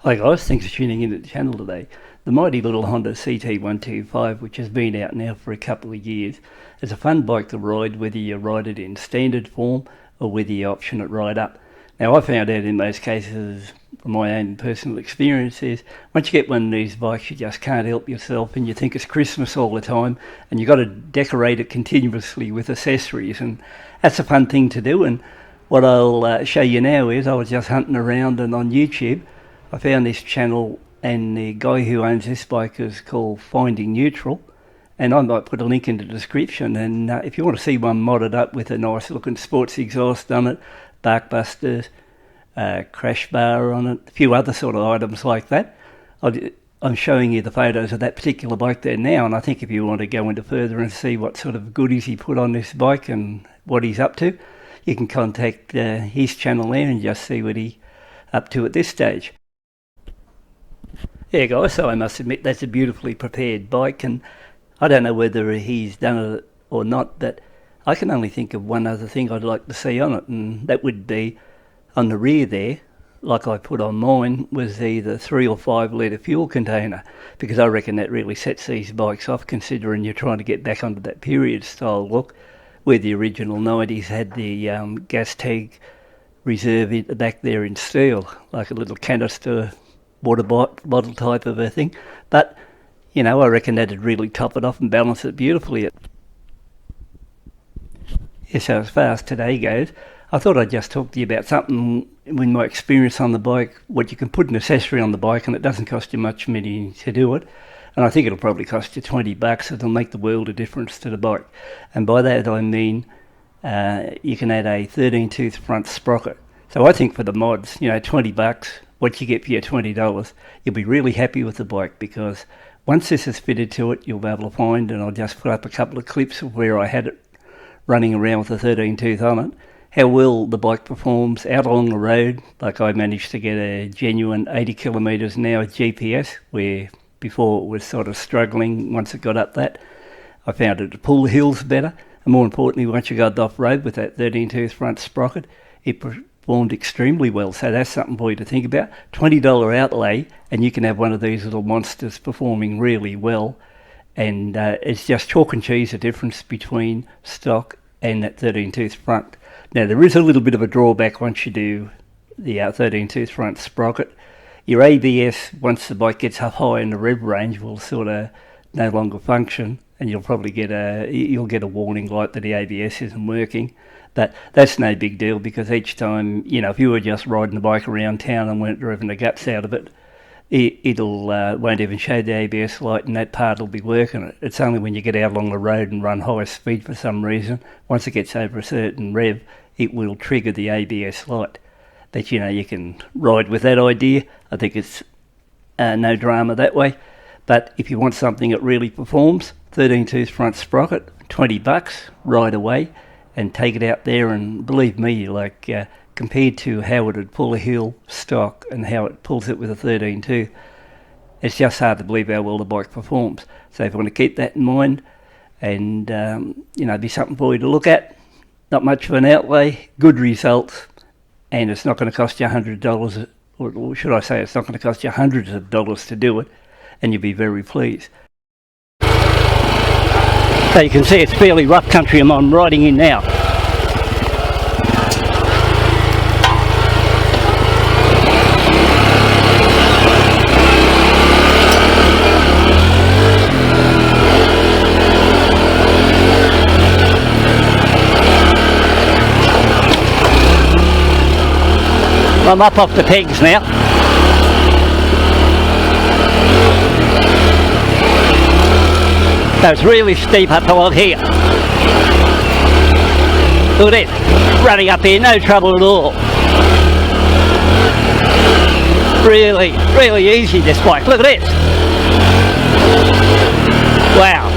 Hi guys, thanks for tuning in to the channel today. The mighty little Honda CT125, which has been out now for a couple of years, is a fun bike to ride whether you ride it in standard form or whether you option it right up. Now I found out in most cases, from my own personal experiences, once you get one of these bikes you just can't help yourself and you think it's Christmas all the time and you've got to decorate it continuously with accessories, and that's a fun thing to do. And what I'll show you now is I was just hunting around and on YouTube I found this channel, and the guy who owns this bike is called Finding Neutral, and I might put a link in the description. And if you want to see one modded up with a nice looking sports exhaust on it, bark busters, crash bar on it, a few other sort of items like that, I'm showing you the photos of that particular bike there now. And I think if you want to go into further and see what sort of goodies he put on this bike and what he's up to, you can contact his channel there and just see what he's up to at this stage. Yeah guys, so I must admit that's a beautifully prepared bike, and I don't know whether he's done it or not, but I can only think of one other thing I'd like to see on it, and that would be on the rear there, like I put on mine, was either 3 or 5 litre fuel container, because I reckon that really sets these bikes off, considering you're trying to get back onto that period style look where the original 90s had the gas tank reserve in the back there in steel, like a little canister water bottle type of a thing. But you know, I reckon that'd really top it off and balance it beautifully. Yeah, so as far as today goes, I thought I'd just talk to you about something in my experience on the bike, what you can put an accessory on the bike and it doesn't cost you much money to do it. And I think it'll probably cost you $20. It'll make the world of difference to the bike. And by that I mean you can add a 13-tooth front sprocket. So I think for the mods, you know, $20, what you get for your $20, you'll be really happy with the bike, because once this is fitted to it, you'll be able to find, and I'll just put up a couple of clips of where I had it running around with a 13 tooth on it, how well the bike performs out along the road. Like I managed to get a genuine 80 kilometres an hour GPS, where before it was sort of struggling. Once it got up that, I found it to pull the hills better, and more importantly, once you got off road with that 13 tooth front sprocket, it performed extremely well. So that's something for you to think about. $20 outlay and you can have one of these little monsters performing really well. And it's just chalk and cheese the difference between stock and that 13 tooth front. Now there is a little bit of a drawback once you do the 13 tooth front sprocket. Your ABS, once the bike gets up high in the rev range, will sort of no longer function, and you'll probably get a warning light that the ABS isn't working. But that's no big deal, because each time, you know, if you were just riding the bike around town and weren't driving the guts out of it, it'll won't even show the ABS light, and that part will be working. It's only when you get out along the road and run high speed for some reason, once it gets over a certain rev, it will trigger the ABS light. But you know, you can ride with that idea. I think it's no drama that way. But if you want something that really performs, 13 tooth front sprocket, $20 right away, and take it out there, and believe me, like compared to how it would pull a hill stock and how it pulls it with a 13 tooth, it's just hard to believe how well the bike performs. So if you want to keep that in mind, and you know, be something for you to look at, not much of an outlay, good results, and it's not going to cost you $100, or should I say, it's not going to cost you hundreds of dollars to do it, and you'll be very pleased. So you can see it's fairly rough country I'm riding in now. I'm up off the pegs now. So it's really steep up along here. Look at this, running up here, no trouble at all. Really, really easy, this bike. Look at this. Wow.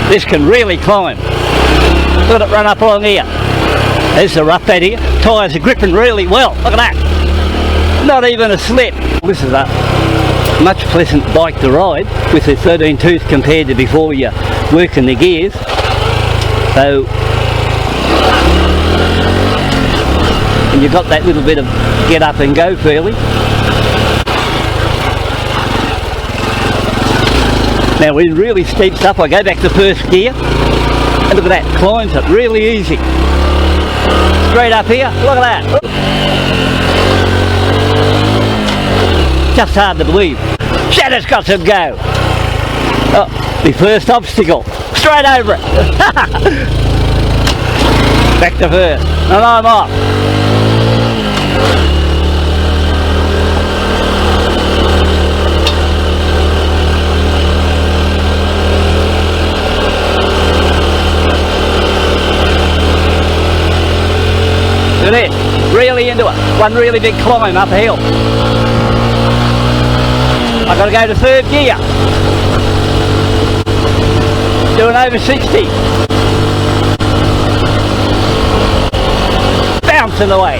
This can really climb. Look at it run up along here. There's the rough bed here. Tyres are gripping really well. Look at that. Not even a slip. This is a much pleasant bike to ride with the 13 tooth compared to before you working the gears. So and you've got that little bit of get up and go feeling. Now in really steep stuff, I go back to first gear, and look at that, climbs it really easy. Straight up here, look at that. Just hard to believe. Shannon's got some go. Oh, the first obstacle, straight over it. Back to first, and I'm off. Look at it, really into it. One really big climb uphill. I've got to go to third gear. Doing over 60. Bouncing away.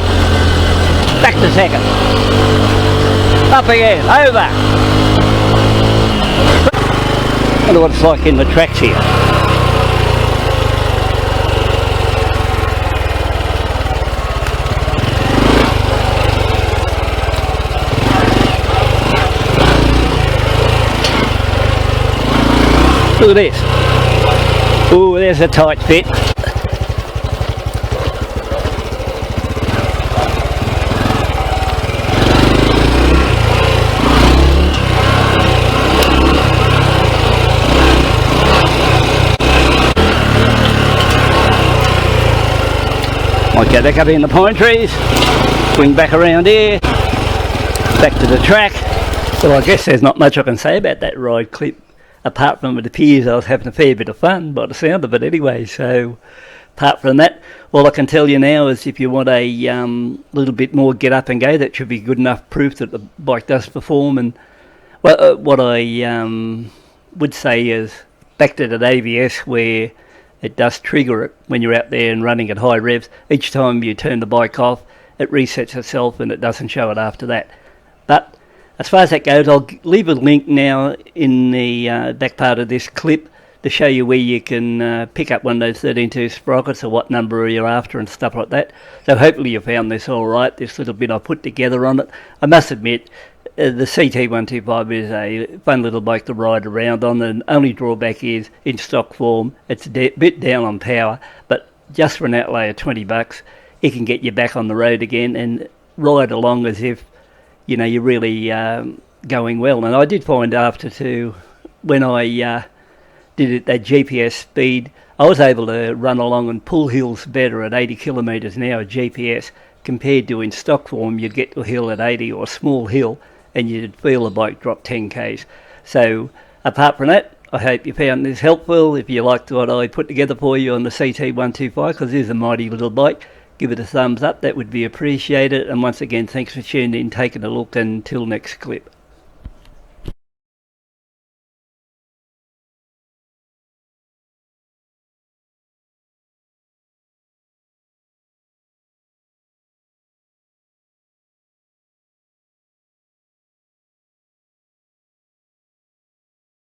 Back to second. Up again, over. I wonder what it's like in the tracks here. Look at this. Oh, there's a tight fit. Might go back up in the pine trees, swing back around here, back to the track. Well, I guess there's not much I can say about that ride clip, apart from it appears I was having a fair bit of fun by the sound of it anyway. So apart from that, all I can tell you now is if you want a little bit more get up and go, that should be good enough proof that the bike does perform. And well, what I would say is back to that ABS where it does trigger it when you're out there and running at high revs. Each time you turn the bike off, it resets itself and it doesn't show it after that. But as far as that goes, I'll leave a link now in the back part of this clip to show you where you can pick up one of those 13.2 sprockets or what number you're after and stuff like that. So hopefully you found this all right, this little bit I put together on it. I must admit, the CT125 is a fun little bike to ride around on. The only drawback is, in stock form, it's a bit down on power, but just for an outlay of $20, it can get you back on the road again and ride along as if, you know, you're really going well. And I did find after too, when I did it at GPS speed, I was able to run along and pull hills better at 80 kilometres an hour GPS compared to in stock form. You'd get to a hill at 80 or a small hill and you'd feel the bike drop 10 k's. So apart from that, I hope you found this helpful. If you liked what I put together for you on the CT125, because it is a mighty little bike, give it a thumbs up, that would be appreciated. And once again, thanks for tuning in, taking a look, and until next clip.